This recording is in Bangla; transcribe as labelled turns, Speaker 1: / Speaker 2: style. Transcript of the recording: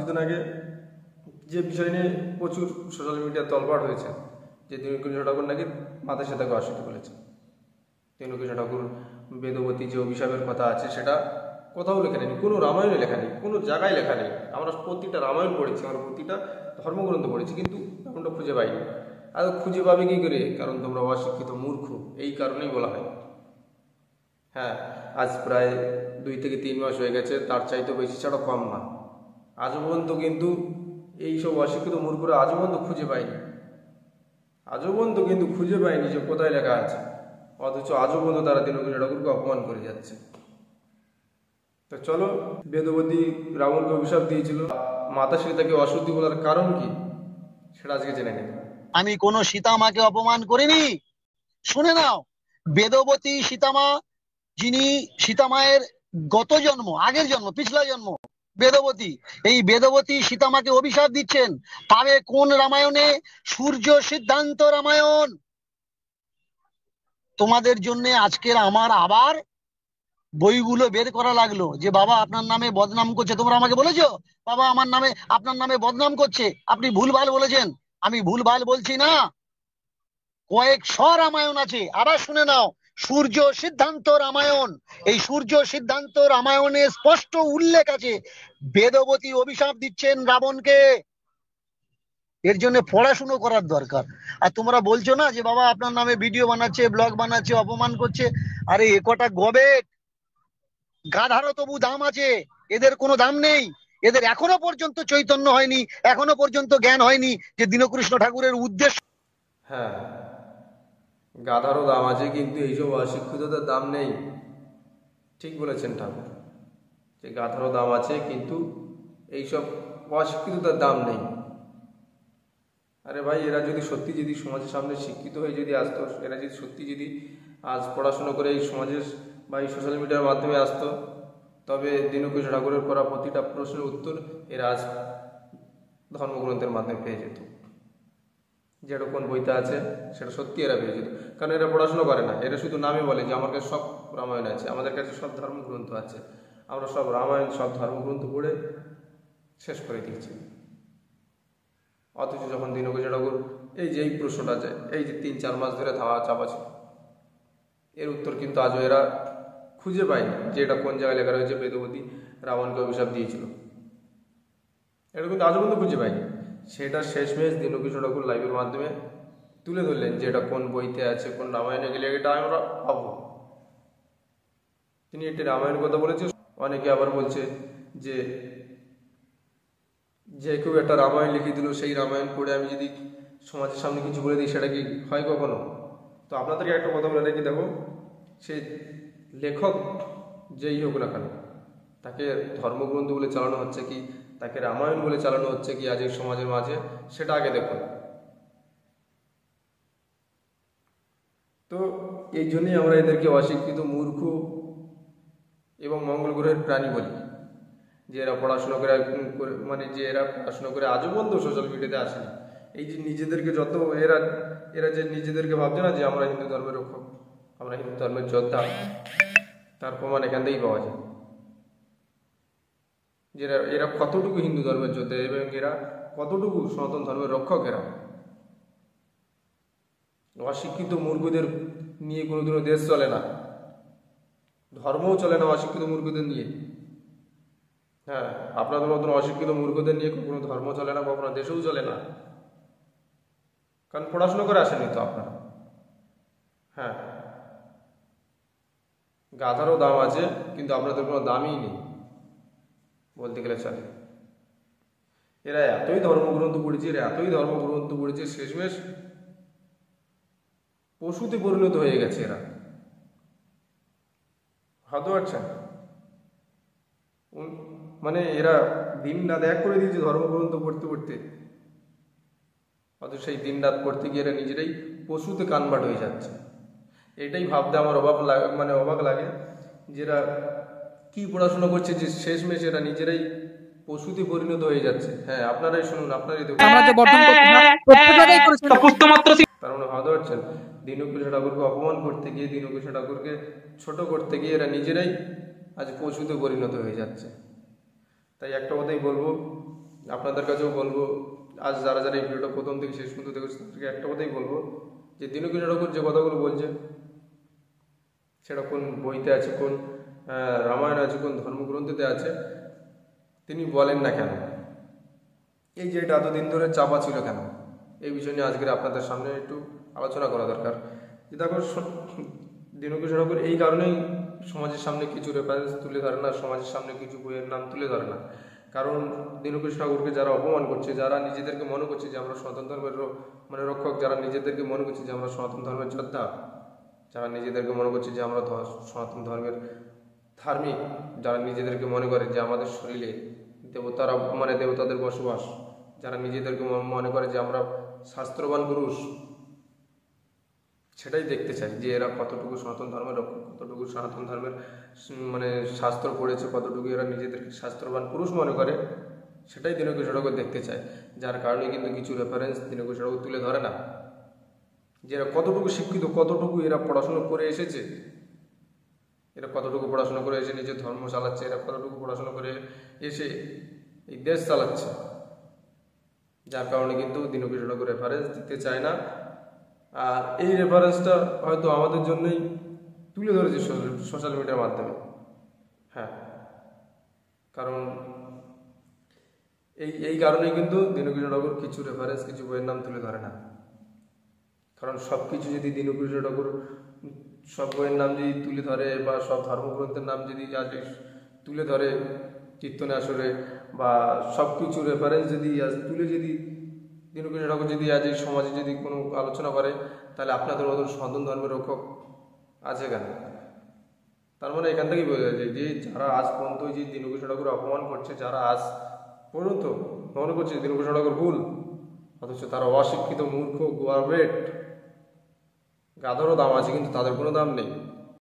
Speaker 1: কিছুদিন আগে যে বিষয় নিয়ে প্রচুর সোশ্যাল মিডিয়া তলপাড় হয়েছে, যে দীনকৃষ্ণ ঠাকুর নাকি মাতা সীতাকে অসুখ বলেছে। দীনকৃষ্ণ ঠাকুর বেদবতী যে অভিশাপের কথা আছে সেটা কোথাও লেখা নেই, কোনো রামায়ণে লেখা নেই, কোনো জায়গায় লেখা নেই। আমরা প্রতিটা রামায়ণ পড়েছি, আমরা প্রতিটা ধর্মগ্রন্থ পড়েছি, কিন্তু এমনটা খুঁজে পাইনি। আর খুঁজে পাবে কী করে? কারণ তোমরা অশিক্ষিত মূর্খ, এই কারণেই বলা হয়। হ্যাঁ, আজ প্রায় 2 থেকে 3 মাস হয়ে গেছে, তার চাইতে বেশি ছাড়া কম না। আজও পর্যন্ত কিন্তু এইসব অশিক্ষিত মূর্খরা আজও পর্যন্ত খুঁজে পায়নি, আজও পর্যন্ত কিন্তু খুঁজে পায়নি যে কোথায় লেখা আছে। অথচ আজও পর্যন্ত তারা দীনকৃষ্ণ ঠাকুরকে অপমান করে যাচ্ছে। তো চলো, বেদবতী রাবণকে অভিশাপ দিয়েছিল, মাতা সীতাকে অশুদ্ধি বলার কারণ কি সেটা আজকে জেনে নেব।
Speaker 2: আমি কোনো সীতামাকে অপমান করিনি। শুনে নাও, বেদবতী সীতামা, যিনি সীতামায়ের গত জন্ম, আগের জন্ম, পিছলা জন্ম বেদবতী, এই বেদবতী সীতামাকে অভিশাপ দিচ্ছেন। পাবে কোন রামায়ণে? সূর্য সিদ্ধান্ত রামায়ণ। তোমাদের জন্য আজকের আমার আবার বইগুলো বের করা লাগলো, যে বাবা আপনার নামে বদনাম করছে। তোমরা আমাকে বলেছো বাবা আমার নামে, আপনার নামে বদনাম করছে, আপনি ভুলভাল বলেছেন। আমি ভুলভাল বলছি না, কয়েকশো রামায়ণ আছে। আবার শুনে নাও, সূর্য সিদ্ধান্ত রামায়ণ। এই সূর্য সিদ্ধান্ত রামায়ণে স্পষ্ট উল্লেখ আছে বেদবতী অভিশাপ দিচ্ছেন রাবণকে। এর জন্য পড়াশুনো করার দরকার। আর তোমরা বলছো না যে বাবা আপনার নামে ভিডিও বানাচ্ছে, ব্লগ বানাচ্ছে, অপমান করছে। আরে এ কটা গবেট, গাধারও তবু দাম আছে, এদের কোনো দাম নেই। এদের এখনো পর্যন্ত চৈতন্য হয়নি, এখনো পর্যন্ত জ্ঞান হয়নি যে দীনকৃষ্ণ ঠাকুরের উদ্দেশ্য।
Speaker 1: হ্যাঁ, গাধারও দাম আছে, কিন্তু এইসব অশিক্ষিতদের দাম নেই। ঠিক বলেছেন ঠাকুর, যে গাধারও দাম আছে, কিন্তু এইসব অশিক্ষিতদের দাম নেই। আরে ভাই, এরা যদি সত্যি যদি সমাজের সামনে শিক্ষিত হয়ে যদি আসতো, এরা যদি সত্যি যদি আজ পড়াশুনো করে এই সমাজের বা এই সোশ্যাল মিডিয়ার মাধ্যমে আসতো, তবে দীনকৃষ্ণ ঠাকুরের করা প্রতিটা প্রশ্নের উত্তর এরা আজ ধর্মগ্রন্থের মাধ্যমে পেয়ে যেত। যেটা কোন বইতে আছে সেটা সত্যি এরা পেয়ে যেত, কারণ এরা পড়াশোনা করে না। এরা শুধু নামে বলে যে আমার কাছে সব রামায়ণ আছে, আমাদের কাছে সব ধর্মগ্রন্থ আছে, আমরা সব রামায়ণ সব ধর্মগ্রন্থ পড়ে শেষ করে দিয়েছি। অথচ যখন দীনকৃষ্ণ ঠাকুর এই যে এই প্রশ্নটা যায়, এই যে 3-4 মাস ধরে ধাওয়া চাপা ছিল, এর উত্তর কিন্তু আজও এরা খুঁজে পায়নি যে এটা কোন জায়গায় লেখা রয়েছে বেদবতী রাবণকে অভিশাপ দিয়েছিল। এটা কিন্তু আজও পর্যন্ত খুঁজে পায়নি। সেটা শেষমেশ দীনকৃষ্ণ ঠাকুর লাইভের মাধ্যমে তুলে ধরলেন যে এটা কোন বইতে আছে, কোন রামায়ণে গেলে এটা আমরা পাবো। তিনি একটি রামায়ণ কথা বলেছে। অনেকে আবার বলছে যে যে কেউ একটা রামায়ণ লিখে দিল, সেই রামায়ণ পড়ে আমি যদি সমাজের সামনে কিছু বলে দিই, সেটা কি হয় কখনো? তো আপনাদেরকে একটা কথা বলে রেখে দেখো, সে লেখক যেই হোক না কেন, তাকে ধর্মগ্রন্থ বলে চালানো হচ্ছে কি, তাকে রামায়ণ বলে চালানো হচ্ছে কি আজকের সমাজের মাঝে, সেটা আগে দেখুন। তো এই জন্যই আমরা এদেরকে অশিক্ষিত, মূর্খ এবং মঙ্গল গ্রহের প্রাণী বলি, যে এরা পড়াশোনা করে মানে যে এরা পড়াশোনা করে আজও পর্যন্ত সোশ্যাল মিডিয়াতে আসেনি। এই যে নিজেদেরকে যত এরা এরা যে নিজেদেরকে ভাবছে না যে আমরা হিন্দু ধর্মের রক্ষক, আমরা হিন্দু ধর্মের যোদ্ধা, তার প্রমাণ এখান থেকেই পাওয়া যায় যে এরা কতটুকু হিন্দু ধর্মের যোদ্ধা এবং এরা কতটুকু সনাতন ধর্মের রক্ষক। এরা অশিক্ষিত মূর্খদের নিয়ে কোনোদিনও দেশ চলে না, ধর্মও চলে না অশিক্ষিত মূর্খদের নিয়ে। হ্যাঁ, আপনাদের মতন অশিক্ষিত মূর্খদের নিয়ে কখনো ধর্ম চলে না, কখনো দেশেও চলে না, কারণ পড়াশোনা করে আসেনি তো আপনারা। হ্যাঁ, গাধারও দাম আছে, কিন্তু আপনাদের কোনো দামই নেই বলতে গেলে চলে। এরা এতই ধর্মগ্রন্থ পড়েছে, শেষমেশ পশুতে পরিণত হয়ে গেছে। এরা ভাবতে পারছেন? মানে এরা দিন রাত এক করে দিয়েছে ধর্মগ্রন্থ পড়তে পড়তে, অথচ সেই দিন রাত পড়তে গিয়ে এরা নিজেরাই পশুতে কানভার্ট হয়ে যাচ্ছে। এটাই ভাবতে আমার অবাক লাগে যে এরা কি পড়াশোনা করছে যে শেষমেশ এরা নিজেরাই পশুতে পরিণত হয়ে যাচ্ছে। হ্যাঁ, আপনারাই শুনুন, আপনারাই দেখুন। তার মানে ভাবতে পারছেন, দীনকৃষ্ণ ঠাকুরকে অপমান করতে গিয়ে, দীনকৃষ্ণ ঠাকুরকে ছোট করতে গিয়ে এরা নিজেরাই আজ পশুতে পরিণত হয়ে যাচ্ছে। তাই একটা কথাই বলবো আপনাদের কাছেও বলবো, আজ যারা যারা এই ভিডিওটা প্রথম থেকে শেষ পর্যন্ত দেখেছে তাদেরকে একটা কথাই বলবো, যে দিনকৃষ্ণ ঠাকুর যে কথাগুলো বলছে সেটা কোন বইতে আছে, কোন রামায়ণ আছে, কোন ধর্মগ্রন্থতে আছে, তিনি বলেন না কেন, এই যে এটা এতদিন ধরে চাপা ছিল কেন, এই বিষয় নিয়ে আজকের আপনাদের সামনে একটু আলোচনা করা দরকার। যে দেখো, দিনকৃষ্ণ ঠাকুর এই কারণেই সমাজের সামনে কিছু রেফারেন্স তুলে ধরে না, সমাজের সামনে কিছু বইয়ের নাম তুলে ধরে না, কারণ দিনকৃষ্ণ ঠাকুরকে যারা অপমান করছে, যারা নিজেদেরকে মনে করছে যে আমরা সনাতন ধর্মের রক্ষক, যারা নিজেদেরকে মনে করছে যে আমরা সনাতন ধর্মের যোদ্ধা, যারা নিজেদেরকে মনে করছে যে আমরা সনাতন ধর্মের ধার্মিক, যারা নিজেদেরকে মনে করে যে আমাদের শরীরে দেবতারা দেবতাদের বসবাস, যারা নিজেদেরকে মনে করে যে আমরা শাস্ত্রবান পুরুষ, সেটাই দেখতে চাই যে এরা কতটুকু সনাতন ধর্মের রক্ষক, কতটুকু সনাতন ধর্মের শাস্ত্র পড়েছে, কতটুকু এরা নিজেদেরকে শাস্ত্রবান পুরুষ মনে করে, সেটাই দিনকৃষ্ণ ঠাকুর দেখতে চায়। যার কারণে কিন্তু কিছু রেফারেন্স দিনকৃষ্ণ ঠাকুর তুলে ধরে না, যে এরা কতটুকু শিক্ষিত, কতটুকু এরা পড়াশুনো করে এসেছে, এরা কতটুকু পড়াশোনা করে এসে নিজের ধর্ম চালাচ্ছে, এরা কতটুকু পড়াশোনা করে এসে এই দেশ চালাচ্ছে। যার কারণে কিন্তু দিনকৃষ্ণ ঠাকুর রেফারেন্স দিতে চায় না। আর এই রেফারেন্সটা হয়তো আমাদের জন্যই তুলে ধরেছে সোশ্যাল মিডিয়ার মাধ্যমে। হ্যাঁ, কারণ এই কারণেই কিন্তু দিনকৃষ্ণ ঠাকুর কিছু রেফারেন্স, কিছু বইয়ের নাম তুলে ধরে না। কারণ সব কিছু যদি দিনকৃষ্ণ ঠাকুর সব বইয়ের নাম যদি তুলে ধরে, বা সব ধর্মগ্রন্থের নাম যদি আজ তুলে ধরে কীর্তনে আসরে, বা সব কিছু রেফারেন্স যদি আজ তুলে যদি দিনকৃষ্ণ ঠাকুর যদি আজ এই সমাজে যদি কোনো আলোচনা করে, তাহলে আপনাদের মতন সনাতন ধর্মের রক্ষক আছে কেন? তার মানে এখান থেকেই বোঝা যায় যে যারা আজ পর্যন্ত যে দিনকৃষ্ণ ঠাকুর অপমান করছে, যারা আজ পর্যন্ত মনে করছে দিনকৃষ্ণ ঠাকুর ভুল, অথচ তারা অশিক্ষিত, মূর্খ, গোয়ারবেট, গাধরও দাম আছে, কিন্তু তাদের কোনো দাম নেই।